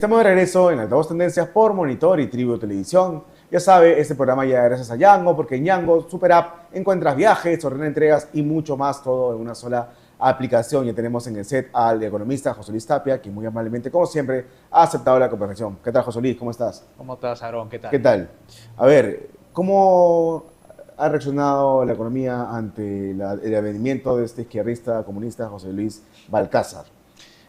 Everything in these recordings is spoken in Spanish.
Estamos de regreso en Altavoz Tendencias por Monitor y Tribu Televisión. Ya sabe, este programa ya gracias a Yango, porque en Yango Super App encuentras viajes, ordena entregas y mucho más, todo en una sola aplicación. Ya tenemos en el set al economista José Luis Tapia, que muy amablemente, como siempre, ha aceptado la conversación. ¿Qué tal, José Luis? ¿Cómo estás? ¿Cómo estás, Aarón? ¿Qué ¿Qué tal? tal? A ver, ¿cómo ha reaccionado la economía ante el avvenimiento de este izquierdista comunista José Luis Balcázar?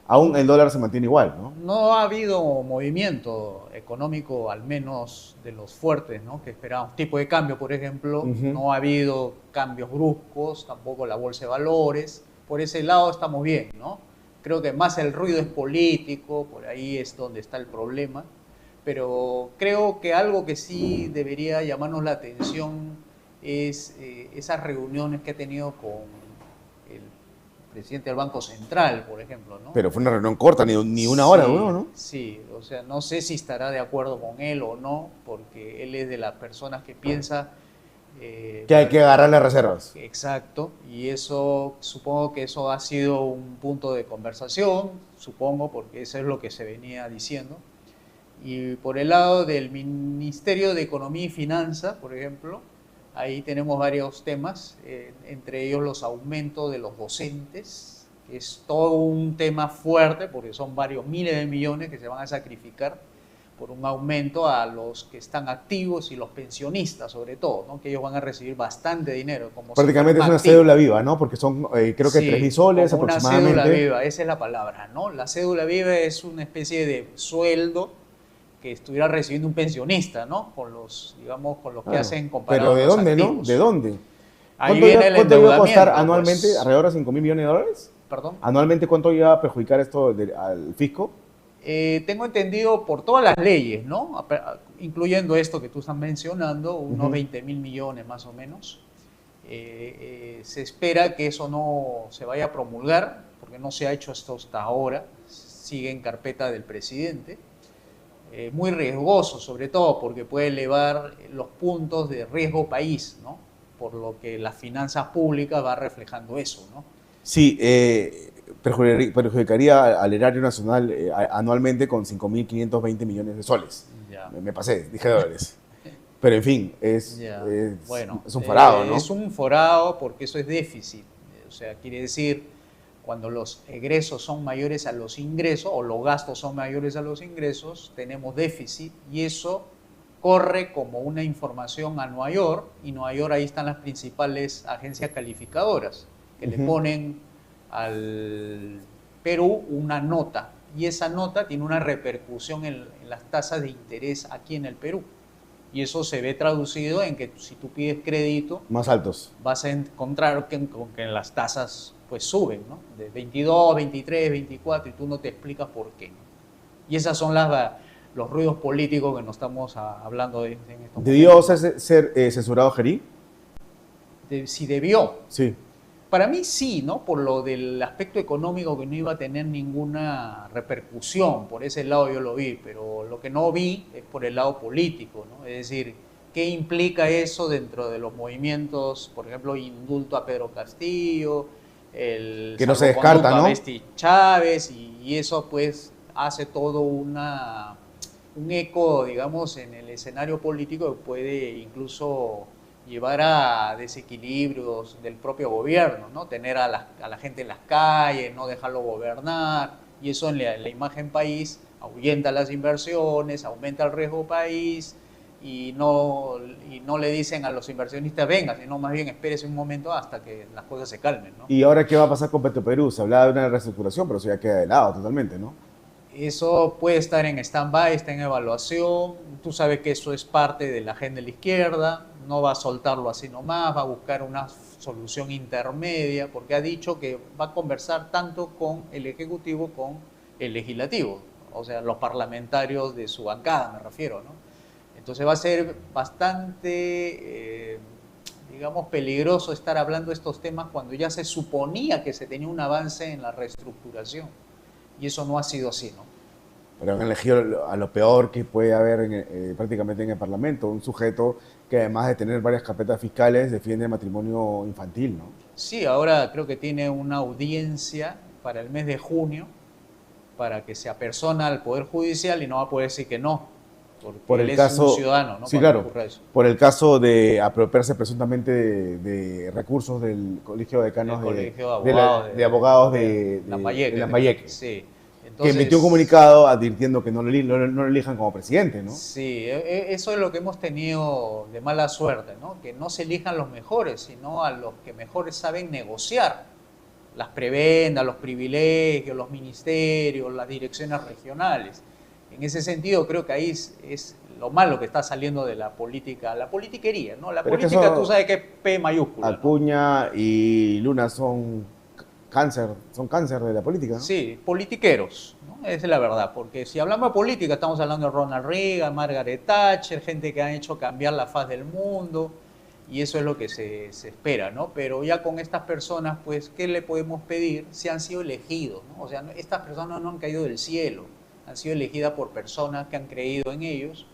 Aún el dólar se mantiene igual, ¿no? No ha habido movimiento económico, al menos de los fuertes, ¿no? Que esperábamos. Tipo de cambio, por ejemplo, no ha habido cambios bruscos, tampoco la bolsa de valores. Por ese lado estamos bien, ¿no? Creo que más el ruido es político, por ahí es donde está el problema. Pero creo que algo que sí debería llamarnos la atención es esas reuniones que ha tenido con el presidente del Banco Central, por ejemplo, ¿no? Pero fue una reunión corta, ni una hora duró, Sí, ¿no? sí, o sea, no sé si estará de acuerdo con él o no, porque él es de las personas que piensa... Que hay que agarrar las reservas. Exacto, y eso, supongo que eso ha sido un punto de conversación, supongo, porque eso es lo que se venía diciendo. Y por el lado del Ministerio de Economía y Finanzas, por ejemplo, ahí tenemos varios temas, entre ellos los aumentos de los docentes, que es todo un tema fuerte porque son varios miles de millones que se van a sacrificar por un aumento a los que están activos y los pensionistas sobre todo, ¿no? Que ellos van a recibir bastante dinero. Como si fuera Prácticamente un es una activo. cédula viva, ¿no? Porque son, creo que 3.000 Sí, soles como una aproximadamente. cédula viva, esa es la palabra, ¿no? La cédula viva es una especie de sueldo que estuviera recibiendo un pensionista, ¿no? Con los, digamos, con los que Claro. hacen Pero comparado a ¿de los dónde, no? ¿De activos. dónde? Ahí viene el Cuánto iba a costar endeudamiento, anualmente? pues, ¿Alrededor de 5.000 millones de dólares? perdón. ¿Anualmente cuánto iba a perjudicar esto al fisco? Tengo entendido por todas las leyes, ¿no? Incluyendo esto que tú estás mencionando, unos 20.000 millones más o menos. Se espera que eso no se vaya a promulgar, porque no se ha hecho esto hasta ahora, sigue en carpeta del presidente. Muy riesgoso, sobre todo porque puede elevar los puntos de riesgo país, ¿no? Por lo que las finanzas públicas va reflejando eso, ¿no? Sí, perjudicaría al erario nacional anualmente con 5.520 millones de soles. Ya. Me pasé, dije dólares. Pero en fin, Ya. Bueno, es un forado, ¿no? es un forado porque eso es déficit. O sea, quiere decir, cuando los egresos son mayores a los ingresos o los gastos son mayores a los ingresos, tenemos déficit y eso corre como una información a Nueva York, y Nueva York, ahí están las principales agencias calificadoras que le ponen al Perú una nota, y esa nota tiene una repercusión en las tasas de interés aquí en el Perú. Y eso se ve traducido en que si tú pides crédito, Más altos. vas a encontrar que las tasas pues suben, ¿no? De 22, 23, 24, y tú no te explicas por qué, ¿no? Y esas son los ruidos políticos que nos estamos hablando en estos ¿Debió momentos, ¿no? ser censurado Gerí? Si debió. Sí. Para mí sí, ¿no? Por lo del aspecto económico, que no iba a tener ninguna repercusión, por ese lado yo lo vi, pero lo que no vi es por el lado político, ¿no? Es decir, ¿qué implica eso dentro de los movimientos, por ejemplo, indulto a Pedro Castillo, el Que no se salvoconducto descarta, a ¿no? Besti Chávez, y eso pues hace todo un eco, digamos, en el escenario político que puede incluso llevar a desequilibrios del propio gobierno, ¿no? Tener a la gente en las calles, no dejarlo gobernar, y eso en la imagen país ahuyenta las inversiones, aumenta el riesgo país, y no le dicen a los inversionistas venga, sino más bien espérese un momento hasta que las cosas se calmen, ¿no? ¿Y ahora qué va a pasar con Petroperú? Se hablaba de una reestructuración, pero eso ya queda de lado totalmente, ¿no? Eso puede estar en stand-by, está en evaluación. Tú sabes que eso es parte de la agenda de la izquierda. No va a soltarlo así nomás, va a buscar una solución intermedia, porque ha dicho que va a conversar tanto con el Ejecutivo como con el Legislativo, o sea, los parlamentarios de su bancada, me refiero, ¿no? Entonces va a ser bastante, digamos, peligroso estar hablando de estos temas cuando ya se suponía que se tenía un avance en la reestructuración. Y eso no ha sido así, ¿no? Pero han elegido a lo peor que puede haber prácticamente en el Parlamento, un sujeto que además de tener varias carpetas fiscales defiende el matrimonio infantil, ¿no? Sí, ahora creo que tiene una audiencia para el mes de junio para que se apersona al Poder Judicial y no va a poder decir que no, porque Por él el es caso, un ciudadano, ¿no? sí, Cuando claro, ocurra eso. por el caso de apropiarse presuntamente de recursos del Colegio de El Decanos Colegio de de, la- Abogados de abogados de de Lambayeque, Lambayeque, sí. que emitió un Entonces, comunicado advirtiendo que no lo elijan como presidente, ¿no? sí, eso es lo que hemos tenido de mala suerte, ¿no? Que no se elijan los mejores, sino a los que mejores saben negociar las prebendas, los privilegios, los ministerios, las direcciones regionales. En ese sentido, creo que ahí es lo malo que está saliendo de la política, la politiquería, ¿no? La Pero es que política, tú eso, sabes que es P mayúscula, ¿no? Acuña y Luna son cáncer de la política, ¿no? Sí, politiqueros, ¿no? Esa es la verdad, porque si hablamos de política, estamos hablando de Ronald Reagan, Margaret Thatcher, gente que ha hecho cambiar la faz del mundo, y eso es lo que se espera, ¿no? Pero ya con estas personas, pues, ¿qué le podemos pedir si han sido elegidos, ¿no? O sea, estas personas no han caído del cielo, han sido elegidas por personas que han creído en ellos,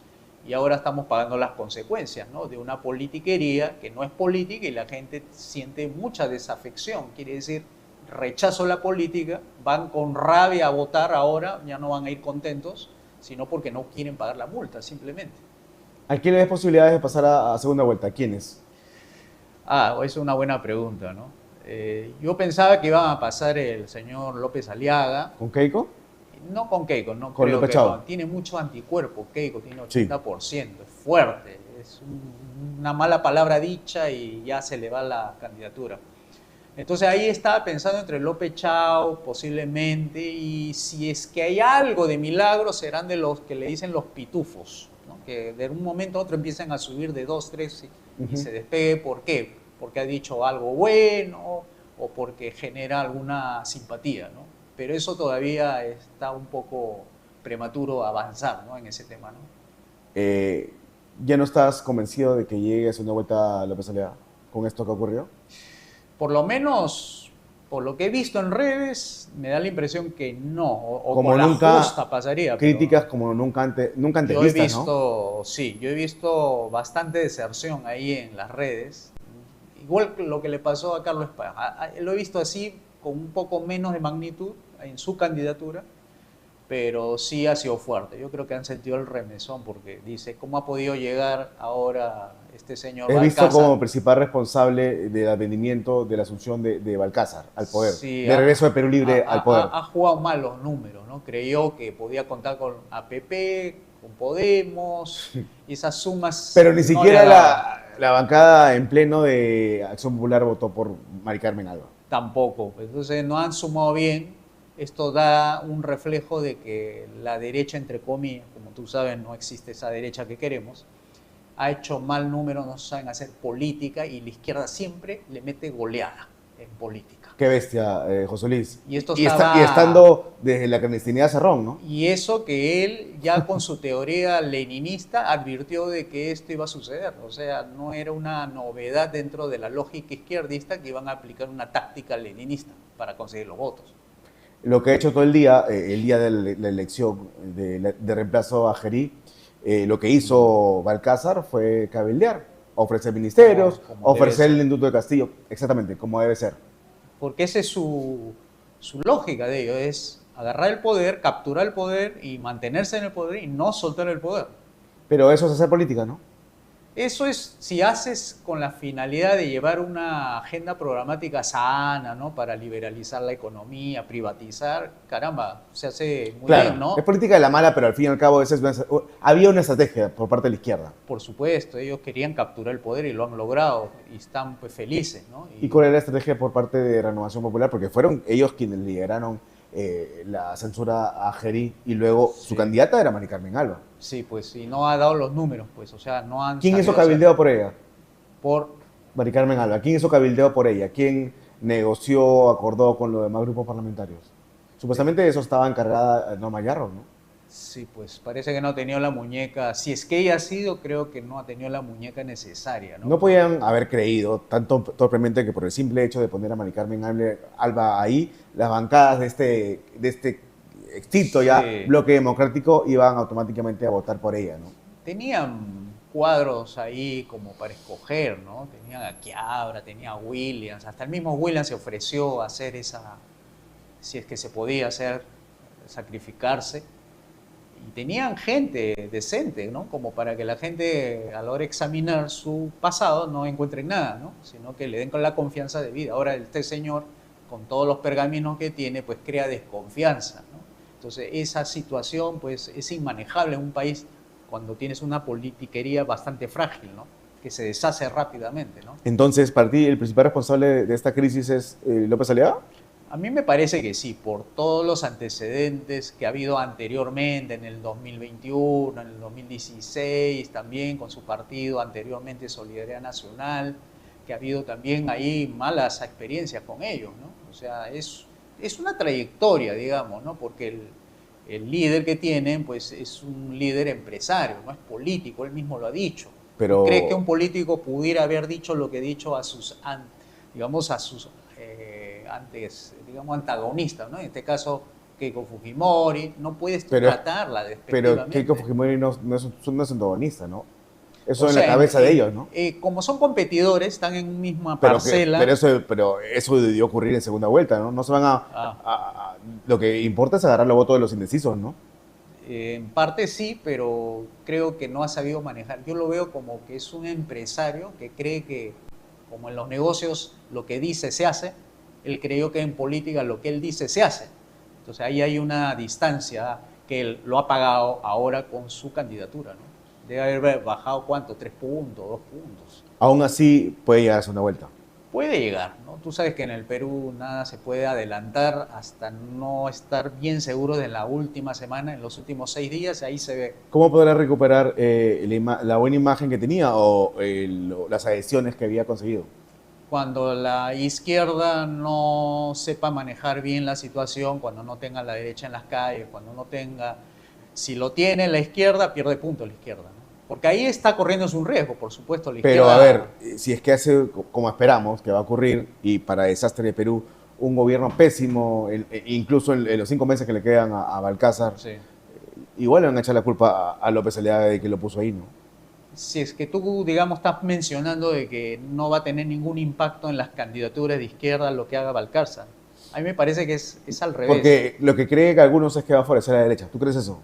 y ahora estamos pagando las consecuencias, ¿no? De una politiquería que no es política y la gente siente mucha desafección, quiere decir rechazo a la política, van con rabia a votar ahora, ya no van a ir contentos, sino porque no quieren pagar la multa, simplemente. ¿A quién le ves posibilidades de pasar a segunda vuelta? ¿A quiénes? Ah, es una buena pregunta, ¿no? Yo pensaba que iba a pasar el señor López Aliaga, ¿Con Keiko? no con Keiko, no ¿Con creo López que Chao? no, tiene mucho anticuerpo Keiko, tiene Sí. 80%, es fuerte, es una mala palabra dicha y ya se le va la candidatura. Entonces ahí estaba pensando entre López Chao, posiblemente, y si es que hay algo de milagro, serán de los que le dicen los pitufos, ¿no? Que de un momento a otro empiezan a subir de 2, 3 y se despegue. ¿Por qué? Porque ha dicho algo bueno o porque genera alguna simpatía, ¿no? Pero eso todavía está un poco prematuro avanzar, ¿no? En ese tema, ¿no? Eh, ¿Ya no estás convencido de que llegue a segunda vuelta López Aliaga con esto que ocurrió? Por lo menos, por lo que he visto en redes, me da la impresión que no, o Como con la nunca, justa pasaría. críticas como nunca antes Yo he vistas, ¿no? visto, sí, yo he visto bastante deserción ahí en las redes. Igual que lo que le pasó a Carlos Paz. Lo he visto así, con un poco menos de magnitud en su candidatura, pero sí ha sido fuerte. Yo creo que han sentido el remesón porque dice, ¿cómo ha podido llegar ahora este señor Es visto Balcázar? como principal responsable del advenimiento de la asunción de Balcázar al poder, Sí, de regreso de Perú Libre al poder. ha jugado mal los números, ¿no? Creyó que podía contar con APP, con Podemos, y esas sumas Pero ni no siquiera le daban. la bancada en pleno de Acción Popular votó por Mari Carmen Alba. Tampoco. Entonces no han sumado bien. Esto da un reflejo de que la derecha, entre comillas, como tú sabes, no existe esa derecha que queremos, ha hecho mal número, no saben hacer política y la izquierda siempre le mete goleada en política. Qué bestia, José Luis. Y esto Y estaba... estando desde la clandestinidad Cerrón, ¿no? Y eso que él ya con su teoría leninista advirtió de que esto iba a suceder. O sea, no era una novedad dentro de la lógica izquierdista que iban a aplicar una táctica leninista para conseguir los votos. Lo que ha hecho todo el día de la elección de reemplazo a Gerí, lo que hizo Balcázar fue cabildear, ofrecer ministerios, Como debe ofrecer ser. el indulto de Castillo, exactamente, como debe ser. Porque esa es su lógica de ello, es agarrar el poder, capturar el poder y mantenerse en el poder y no soltar el poder. Pero eso es hacer política, ¿no? Eso es si haces con la finalidad de llevar una agenda programática sana, ¿no? Para liberalizar la economía, privatizar, caramba, se hace muy Claro, bien, ¿no? es política de la mala, pero al fin y al cabo había una estrategia por parte de la izquierda. Por supuesto, ellos querían capturar el poder y lo han logrado y están pues felices, ¿no? ¿Y cuál era la estrategia por parte de Renovación Popular? Porque fueron ellos quienes lideraron la censura a Gerí y luego su candidata era Mari Carmen Alba. Sí, pues y no ha dado los números, pues, o sea, no han ¿Quién hizo sabido hacer- cabildeo por ella? por Mari Carmen Alba. ¿Quién hizo cabildeo por ella? ¿Quién negoció, acordó con los demás grupos parlamentarios? Supuestamente de eso estaba encargada Norma Yarro, ¿no? Sí, pues parece que no ha tenido la muñeca. Si es que ella ha sido, creo que no ha tenido la muñeca necesaria, ¿no? No podían haber creído tan torpemente que por el simple hecho de poner a Mari Carmen Alba ahí, las bancadas de este extinto ya Sí. bloque democrático iban automáticamente a votar por ella, ¿no? Tenían cuadros ahí como para escoger, ¿no? Tenían a Quiabra, tenía a Williams, hasta el mismo Williams se ofreció a hacer esa, si es que se podía hacer sacrificarse. Y tenían gente decente, ¿no? Como para que la gente a la hora de examinar su pasado no encuentren nada, ¿no? Sino que le den con la confianza de vida. Ahora este señor, con todos los pergaminos que tiene, pues crea desconfianza, ¿no? Entonces esa situación pues es inmanejable en un país cuando tienes una politiquería bastante frágil, ¿no? Que se deshace rápidamente, ¿no? Entonces, para ti, ¿el principal responsable de esta crisis es López Aliaga? A mí me parece que sí, por todos los antecedentes que ha habido anteriormente, en el 2021, en el 2016, también con su partido, anteriormente Solidaridad Nacional, que ha habido también ahí malas experiencias con ellos, ¿no? O sea, es una trayectoria, digamos, ¿no? Porque el líder que tienen, pues es un líder empresario, no es político, él mismo lo ha dicho. Pero... ¿Cree que un político pudiera haber dicho lo que ha dicho a sus, digamos, a sus antes, digamos, antagonistas, ¿no? En este caso, Keiko Fujimori, no puedes tratarla despectivamente. Pero Keiko Fujimori no es antagonista, ¿no? Eso en la cabeza de ellos, ¿no? Como son competidores, están en misma parcela. Pero eso debió ocurrir en segunda vuelta, ¿no? No se van lo que importa es agarrar los votos de los indecisos, ¿no? En parte sí, pero creo que no ha sabido manejar. Yo lo veo como que es un empresario que cree que, como en los negocios, lo que dice se hace. Él creyó que en política lo que él dice se hace. Entonces ahí hay una distancia que él lo ha pagado ahora con su candidatura, ¿no? Debe haber bajado, ¿cuánto? 3 puntos, 2 puntos. Aún así puede llegar a segunda vuelta. Puede llegar, ¿no? Tú sabes que en el Perú nada se puede adelantar hasta no estar bien seguro de la última semana, en los últimos 6 días, ahí se ve. ¿Cómo podrá recuperar la buena imagen que tenía o las adhesiones que había conseguido? Cuando la izquierda no sepa manejar bien la situación, cuando no tenga la derecha en las calles, cuando no tenga... Si lo tiene la izquierda, pierde punto la izquierda, ¿no? Porque ahí está corriendo un riesgo, por supuesto, la izquierda. Pero a ver, si es que hace como esperamos que va a ocurrir, y para desastre de Perú, un gobierno pésimo, incluso en los 5 meses que le quedan a Balcázar, sí, igual le van a echar la culpa a López Aliaga de que lo puso ahí, ¿no? Si es que tú, digamos, estás mencionando de que no va a tener ningún impacto en las candidaturas de izquierda lo que haga Balcázar. A mí me parece que es al revés. Porque lo que creen algunos es que va a favorecer a la derecha. ¿Tú crees eso?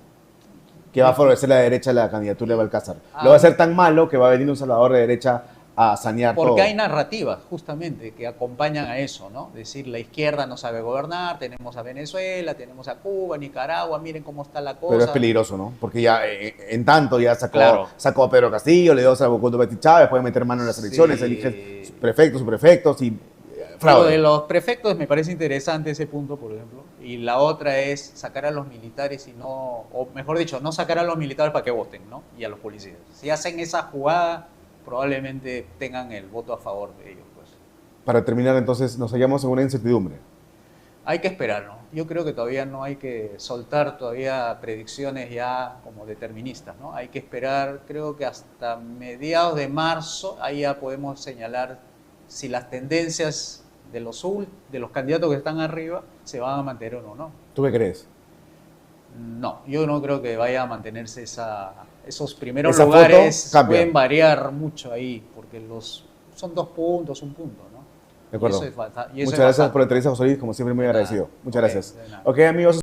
Que va a favorecer a la derecha la candidatura de Balcázar. Lo va a hacer tan malo que va a venir un salvador de derecha a sanear todo. Porque hay narrativas, justamente, que acompañan a eso, ¿no? Decir, la izquierda no sabe gobernar, tenemos a Venezuela, tenemos a Cuba, Nicaragua, miren cómo está la cosa. Pero es peligroso, ¿no? Porque ya, en tanto, ya sacó a Pedro Castillo, le dio a Salvocondo Betty Chávez, puede meter mano en las elecciones, elige prefectos, subprefectos y fraude. Lo de los prefectos me parece interesante ese punto, por ejemplo. Y la otra es sacar a los militares y no, o mejor dicho, no sacar a los militares para que voten, ¿no? Y a los policías. Si hacen esa jugada, probablemente tengan el voto a favor de ellos, pues. Para terminar, entonces, nos hallamos en una incertidumbre. Hay que esperar, ¿no? Yo creo que todavía no hay que soltar todavía predicciones ya como deterministas, ¿no? Hay que esperar, creo que hasta mediados de marzo, ahí ya podemos señalar si las tendencias de los candidatos que están arriba se van a mantener o no. ¿Tú qué crees? No, yo no creo que vaya a mantenerse esos primeros lugares. Pueden variar mucho ahí, porque son 2 puntos, 1 punto, ¿no? De acuerdo. Muchas gracias por la entrevista, José Luis, como siempre muy agradecido. Muchas gracias. Ok, amigos.